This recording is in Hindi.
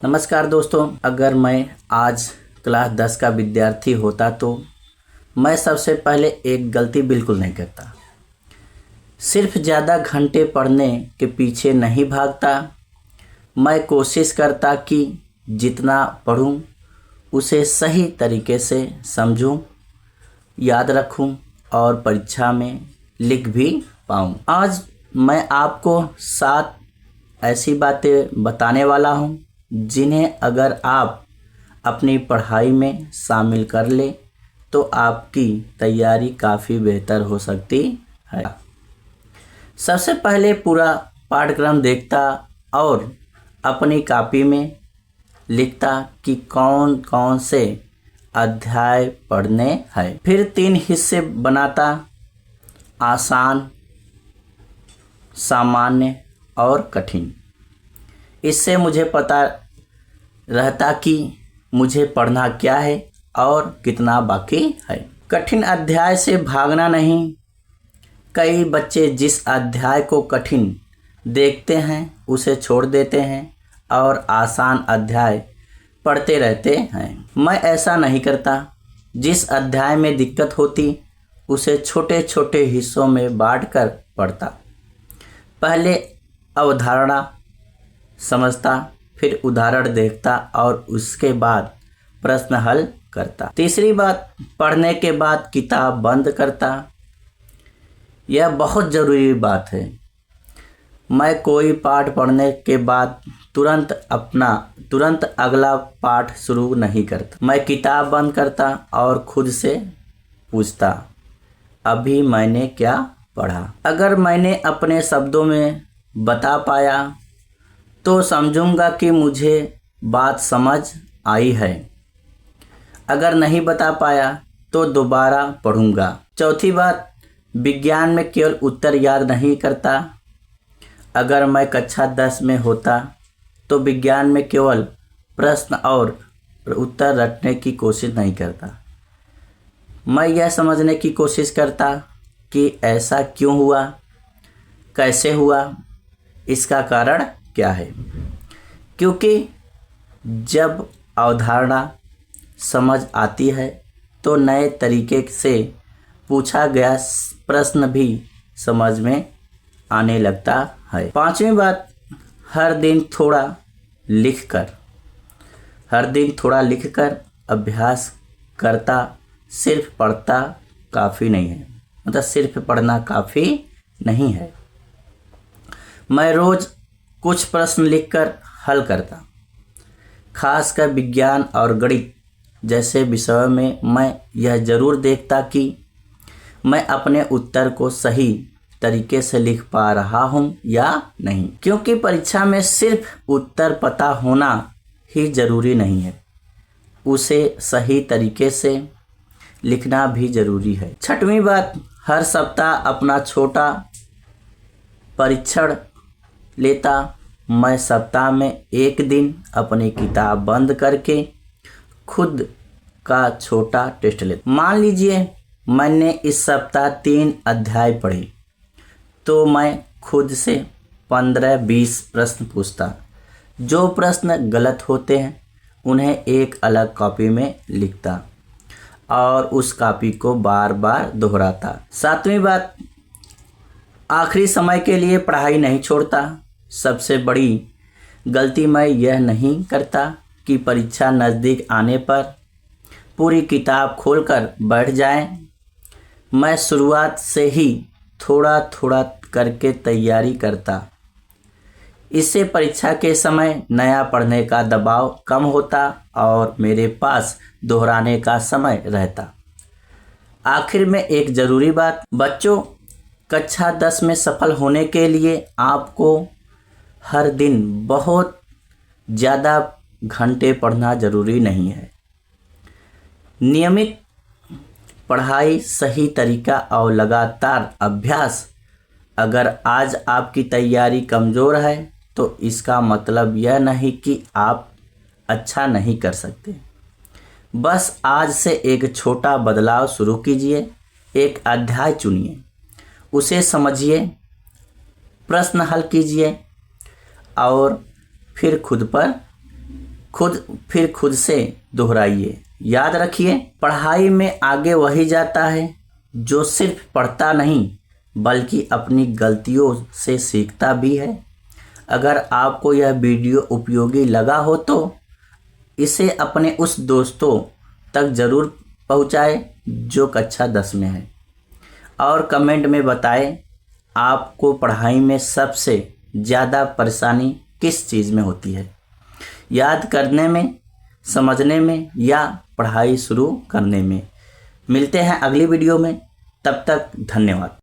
नमस्कार दोस्तों, अगर मैं आज क्लास 10 का विद्यार्थी होता तो मैं सबसे पहले एक गलती बिल्कुल नहीं करता। सिर्फ ज़्यादा घंटे पढ़ने के पीछे नहीं भागता। मैं कोशिश करता कि जितना पढूं उसे सही तरीके से समझूं, याद रखूं और परीक्षा में लिख भी पाऊं। आज मैं आपको 7 ऐसी बातें बताने वाला हूं जिन्हें अगर आप अपनी पढ़ाई में शामिल कर ले तो आपकी तैयारी काफ़ी बेहतर हो सकती है। सबसे पहले पूरा पाठ्यक्रम देखता और अपनी कॉपी में लिखता कि कौन कौन से अध्याय पढ़ने हैं। फिर 3 हिस्से बनाता, आसान, सामान्य और कठिन। इससे मुझे पता रहता कि मुझे पढ़ना क्या है और कितना बाकी है। कठिन अध्याय से भागना नहीं। कई बच्चे जिस अध्याय को कठिन देखते हैं उसे छोड़ देते हैं और आसान अध्याय पढ़ते रहते हैं। मैं ऐसा नहीं करता। जिस अध्याय में दिक्कत होती उसे छोटे छोटे हिस्सों में बांटकर पढ़ता। पहले अवधारणा समझता, फिर उदाहरण देखता और उसके बाद प्रश्न हल करता। तीसरी बात, पढ़ने के बाद किताब बंद करता। यह बहुत ज़रूरी बात है। मैं कोई पाठ पढ़ने के बाद तुरंत अगला पाठ शुरू नहीं करता। मैं किताब बंद करता और खुद से पूछता, अभी मैंने क्या पढ़ा। अगर मैंने अपने शब्दों में बता पाया तो समझूंगा कि मुझे बात समझ आई है। अगर नहीं बता पाया तो दोबारा पढ़ूंगा। चौथी बात, विज्ञान में केवल उत्तर याद नहीं करता। अगर मैं कक्षा 10 में होता तो विज्ञान में केवल प्रश्न और उत्तर रटने की कोशिश नहीं करता। मैं यह समझने की कोशिश करता कि ऐसा क्यों हुआ, कैसे हुआ, इसका कारण क्या है। क्योंकि जब अवधारणा समझ आती है तो नए तरीके से पूछा गया प्रश्न भी समझ में आने लगता है। पांचवी बात, हर दिन थोड़ा लिखकर अभ्यास करता। सिर्फ पढ़ता काफ़ी नहीं है, मतलब सिर्फ पढ़ना काफ़ी नहीं है। मैं रोज़ कुछ प्रश्न लिखकर हल करता। खासकर विज्ञान और गणित जैसे विषयों में मैं यह ज़रूर देखता कि मैं अपने उत्तर को सही तरीके से लिख पा रहा हूँ या नहीं। क्योंकि परीक्षा में सिर्फ उत्तर पता होना ही ज़रूरी नहीं है, उसे सही तरीके से लिखना भी ज़रूरी है। छठवीं बात, हर सप्ताह अपना छोटा परीक्षण लेता। मैं सप्ताह में एक दिन अपनी किताब बंद करके खुद का छोटा टेस्ट लेता। मान लीजिए मैंने इस सप्ताह 3 अध्याय पढ़े तो मैं खुद से 15-20 प्रश्न पूछता। जो प्रश्न गलत होते हैं उन्हें एक अलग कॉपी में लिखता और उस कॉपी को बार बार दोहराता। 7वीं बात, आखिरी समय के लिए पढ़ाई नहीं छोड़ता। सबसे बड़ी गलती मैं यह नहीं करता कि परीक्षा नज़दीक आने पर पूरी किताब खोलकर बैठ जाएं। मैं शुरुआत से ही थोड़ा थोड़ा करके तैयारी करता। इससे परीक्षा के समय नया पढ़ने का दबाव कम होता और मेरे पास दोहराने का समय रहता। आखिर में एक ज़रूरी बात, बच्चों, कक्षा 10 में सफल होने के लिए आपको हर दिन बहुत ज़्यादा घंटे पढ़ना ज़रूरी नहीं है। नियमित पढ़ाई, सही तरीका और लगातार अभ्यास। अगर आज आपकी तैयारी कमज़ोर है तो इसका मतलब यह नहीं कि आप अच्छा नहीं कर सकते। बस आज से एक छोटा बदलाव शुरू कीजिए। एक अध्याय चुनिए, उसे समझिए, प्रश्न हल कीजिए और फिर खुद पर खुद से दोहराइए। याद रखिए, पढ़ाई में आगे वही जाता है जो सिर्फ पढ़ता नहीं बल्कि अपनी गलतियों से सीखता भी है। अगर आपको यह वीडियो उपयोगी लगा हो तो इसे अपने उस दोस्तों तक ज़रूर पहुंचाएं जो कक्षा 10 में है, और कमेंट में बताएं आपको पढ़ाई में सबसे ज़्यादा परेशानी किस चीज़ में होती है, याद करने में, समझने में या पढ़ाई शुरू करने में। मिलते हैं अगली वीडियो में, तब तक धन्यवाद।